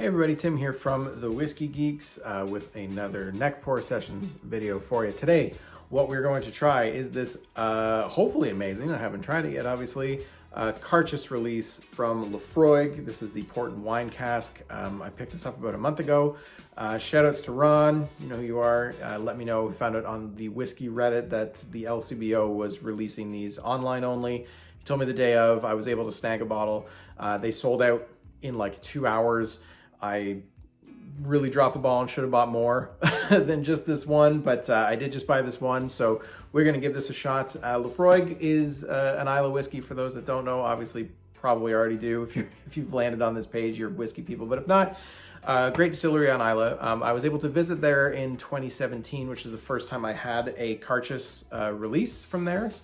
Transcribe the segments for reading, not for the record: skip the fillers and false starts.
everybody, Tim here from the Whiskey Geeks with another neck pour sessions video for you. Today, what we're going to try is this hopefully amazing, I haven't tried it yet obviously, Càirdeas release from Laphroaig. This is the port and wine cask. I picked this up about a month ago. Shout outs to Ron, you know who you are. Let me know, we found out on the Whiskey Reddit that the LCBO was releasing these online only. He told me the day of, I was able to snag a bottle. They sold out in like 2 hours. I really dropped the ball and should have bought more than just this one, but I did just buy this one, so we're going to give this a shot. Laphroaig is an Islay whiskey. For those that don't know, obviously probably already do. If you've landed on this page, you're whiskey people, but if not, great distillery on Islay. I was able to visit there in 2017, which is the first time I had a Càirdeas release from theirs.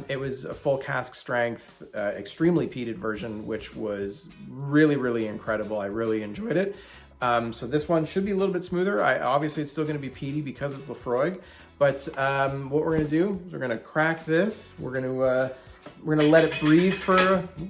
It was a full cask strength, extremely peated version, which was really incredible. I really enjoyed it. So this one should be a little bit smoother. Obviously it's still going to be peaty because it's Laphroaig, but what we're going to do is we're going to crack this. We're going to let it breathe for,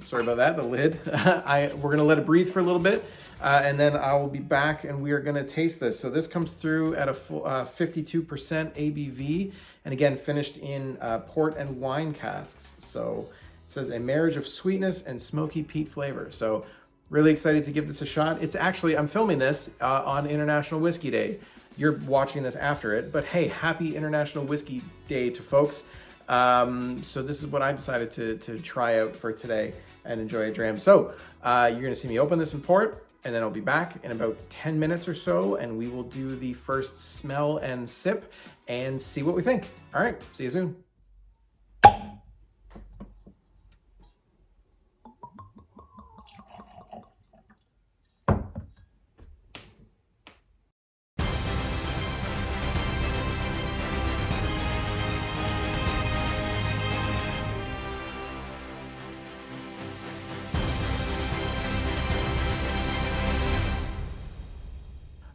sorry about that, the lid. We're going to let it breathe for a little bit, and then I will be back and we are going to taste this. So this comes through at a full 52% ABV, and again, finished in port and wine casks. So it says a marriage of sweetness and smoky peat flavor. So really excited to give this a shot. It's actually, I'm filming this on International Whiskey Day. You're watching this after it, but hey, happy International Whiskey Day to folks. So this is what I decided to try out for today and enjoy a dram. So you're gonna see me open this and pour it, and then I'll be back in about 10 minutes or so, and we will do the first smell and sip and see what we think. All right, see you soon.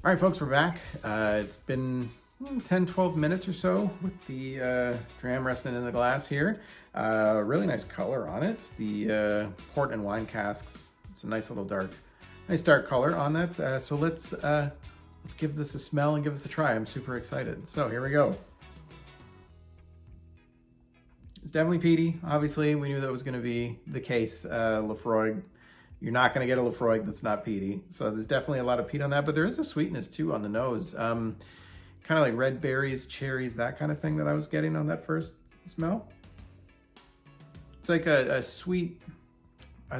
All right, folks, we're back. It's been 10-12 minutes or so with the dram resting in the glass here. Really nice color on it. The port and wine casks, it's a nice little nice dark color on that. So let's give this a smell and give this a try. I'm super excited. So here we go. It's definitely peaty. Obviously, we knew that was going to be the case. Laphroaig. You're not going to get a Laphroaig that's not peaty. So there's definitely a lot of peat on that, but there is a sweetness too on the nose. Kind of like red berries, cherries, that kind of thing that I was getting on that first smell. It's like a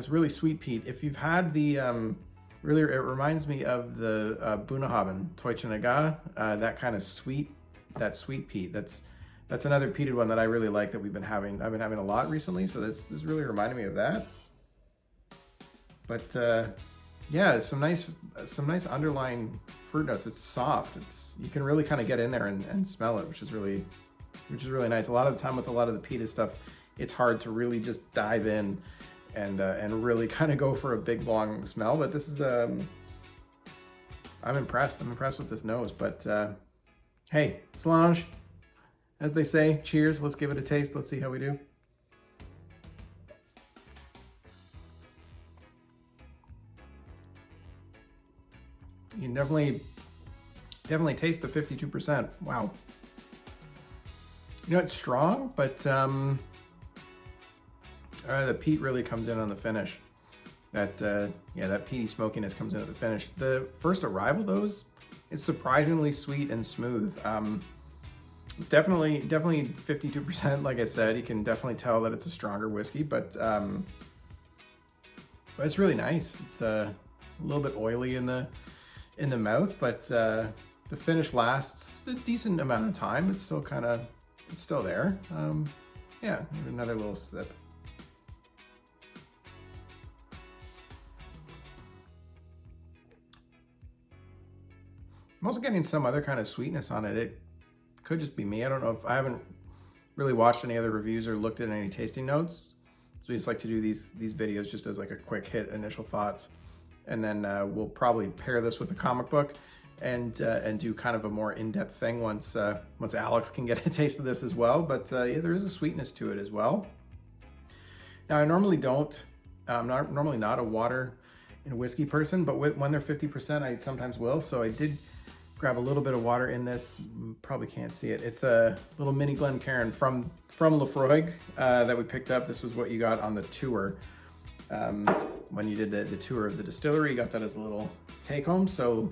really sweet peat. If you've had the, really, it reminds me of the Bunnahabhain, Toichanaga, that kind of sweet peat. That's another peated one that I really like that we've been having. I've been having a lot recently, so this really reminded me of that. But yeah, some nice underlying fruit notes. It's soft. You can really kind of get in there and smell it, which is really nice. A lot of the time with a lot of the peated stuff, it's hard to really just dive in and really kind of go for a big long smell. But this is I'm impressed. I'm impressed with this nose. But hey, Solange, as they say, cheers. Let's give it a taste. Let's see how we do. You can definitely taste the 52%. Wow. You know, it's strong, but the peat really comes in on the finish. That peaty smokiness comes in at the finish. The first arrival, though, is surprisingly sweet and smooth. It's definitely 52%. Like I said, you can definitely tell that it's a stronger whiskey, but it's really nice. It's a little bit oily in the mouth, but the finish lasts a decent amount of time. It's still there. Yeah, another little sip. I'm also getting some other kind of sweetness on it. It could just be me. I don't know if I haven't really watched any other reviews or looked at any tasting notes. So we just like to do these videos just as like a quick hit initial thoughts. And then we'll probably pair this with a comic book and do kind of a more in-depth thing once Alex can get a taste of this as well. But yeah, there is a sweetness to it as well. Now I normally don't. I'm normally not a water in whiskey person, but when they're 50%, I sometimes will. So I did grab a little bit of water in this. Probably can't see it. It's a little mini Glencairn from Laphroaig that we picked up. This was what you got on the tour. When you did the tour of the distillery, you got that as a little take home. So,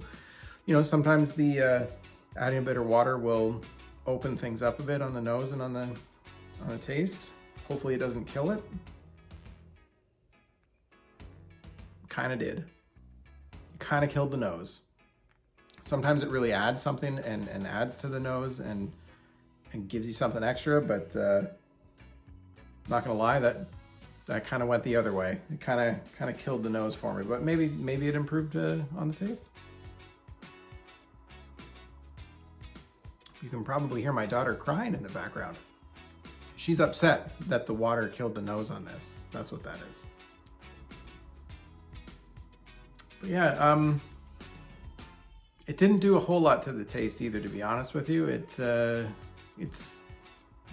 you know, sometimes the adding a bit of water will open things up a bit on the nose and on the taste. Hopefully it doesn't kill it. Kind of did. Kind of killed the nose. Sometimes it really adds something and adds to the nose and gives you something extra, but not gonna lie, that kind of went the other way. It kind of killed the nose for me, but maybe it improved on the taste. You can probably hear my daughter crying in the background. She's upset that the water killed the nose on this. That's what that is. But yeah, it didn't do a whole lot to the taste either, to be honest with you. It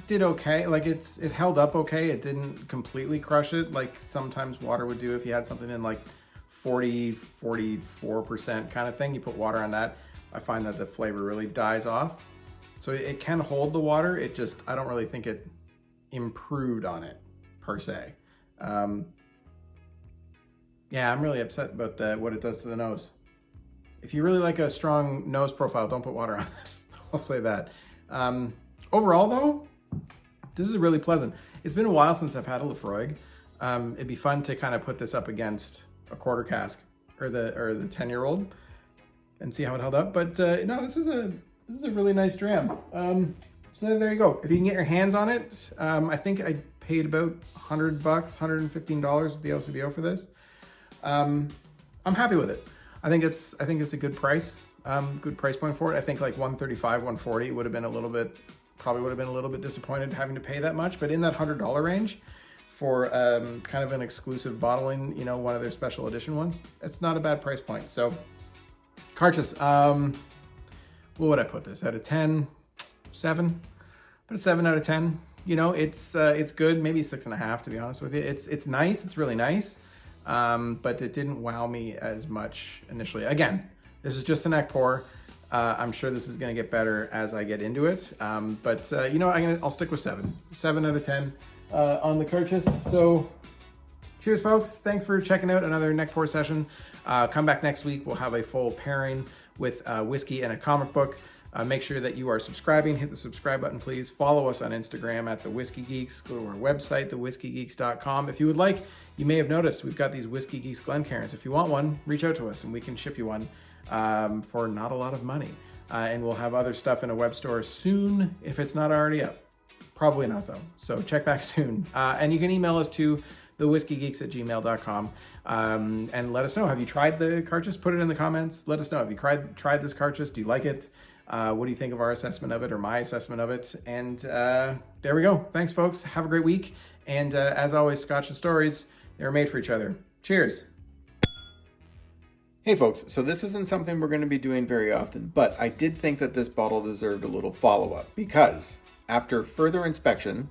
did okay. Like it held up okay. It didn't completely crush it like sometimes water would do if you had something in like 44% kind of thing. You put water on that, I find that the flavor really dies off. So it can hold the water. It just, I don't really think it improved on it per se. Yeah, I'm really upset about what it does to the nose. If you really like a strong nose profile, don't put water on this. I'll say that. Overall though, this is really pleasant. It's been a while since I've had a Laphroaig. It'd be fun to kind of put this up against a quarter cask or the 10-year-old and see how it held up. But no, this is a really nice dram. So there you go. If you can get your hands on it, I think I paid about $100, $115 with the LCBO for this. I'm happy with it. I think it's a good price point for it. I think like $135, $140 would have been a little bit disappointed having to pay that much, but in that $100 range for kind of an exclusive bottling, you know, one of their special edition ones, it's not a bad price point. So Càirdeas, what would I put this? Out of 10, 7? Put a 7 out of 10. You know, it's good, maybe 6.5 to be honest with you. It's nice, it's really nice. But it didn't wow me as much initially. Again, this is just a neck pour. I'm sure this is gonna get better as I get into it. But you know, I'll stick with 7. 7 out of 10 on the Càirdeas. So cheers folks, thanks for checking out another neck pour session. Come back next week, we'll have a full pairing with whiskey and a comic book. Make sure that you are subscribing. Hit the subscribe button, please. Follow us on Instagram at The Whisky Geeks. Go to our website, thewhiskygeeks.com. If you would like, you may have noticed we've got these Whisky Geeks Glencairns. If you want one, reach out to us and we can ship you one for not a lot of money. And we'll have other stuff in a web store soon if it's not already up. Probably not though. So check back soon. And you can email us to thewhiskygeeks@gmail.com and let us know. Have you tried the Càirdeas? Put it in the comments. Let us know. Have you tried this Càirdeas? Do you like it? What do you think of our assessment of it or my assessment of it? And there we go. Thanks, folks. Have a great week. And as always, Scotch and stories, they're made for each other. Cheers. Hey, folks. So this isn't something we're going to be doing very often, but I did think that this bottle deserved a little follow-up because after further inspection,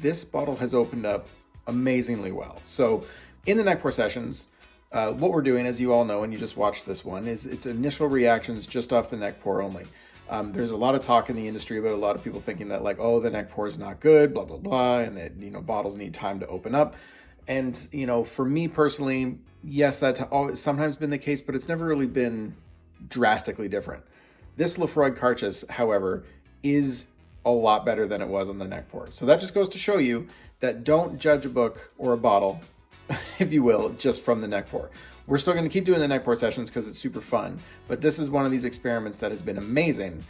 this bottle has opened up amazingly well. So in the neck pour sessions, what we're doing, as you all know, and you just watched this one, is it's initial reactions just off the neck pour only. There's a lot of talk in the industry about a lot of people thinking that like, oh, the neck pour is not good, blah, blah, blah, and that, you know, bottles need time to open up. And, you know, for me personally, yes, that's always sometimes been the case, but it's never really been drastically different. This Laphroaig Càirdeas, however, is a lot better than it was on the neck pour. So that just goes to show you that don't judge a book or a bottle, if you will, just from the neck pour. We're still going to keep doing the neck pour sessions because it's super fun, but this is one of these experiments that has been amazing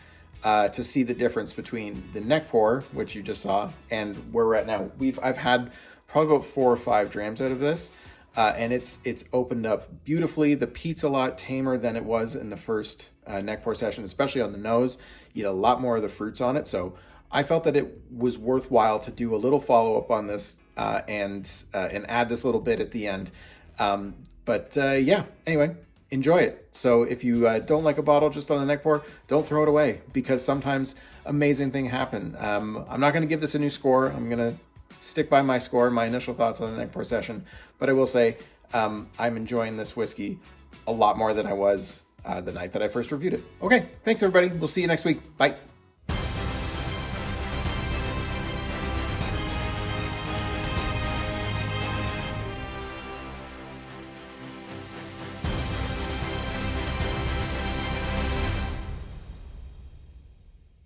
to see the difference between the neck pour, which you just saw, and where we're at now. I've had probably about 4 or 5 drams out of this, and it's opened up beautifully. The peat's a lot tamer than it was in the first neck pour session, especially on the nose. You get a lot more of the fruits on it, so I felt that it was worthwhile to do a little follow-up on this and add this little bit at the end. Yeah, anyway, enjoy it. So if you don't like a bottle just on the neck pour, don't throw it away because sometimes amazing things happen. I'm not going to give this a new score. I'm going to stick by my score, my initial thoughts on the neck pour session. But I will say, I'm enjoying this whiskey a lot more than I was the night that I first reviewed it. Okay, thanks everybody. We'll see you next week. Bye.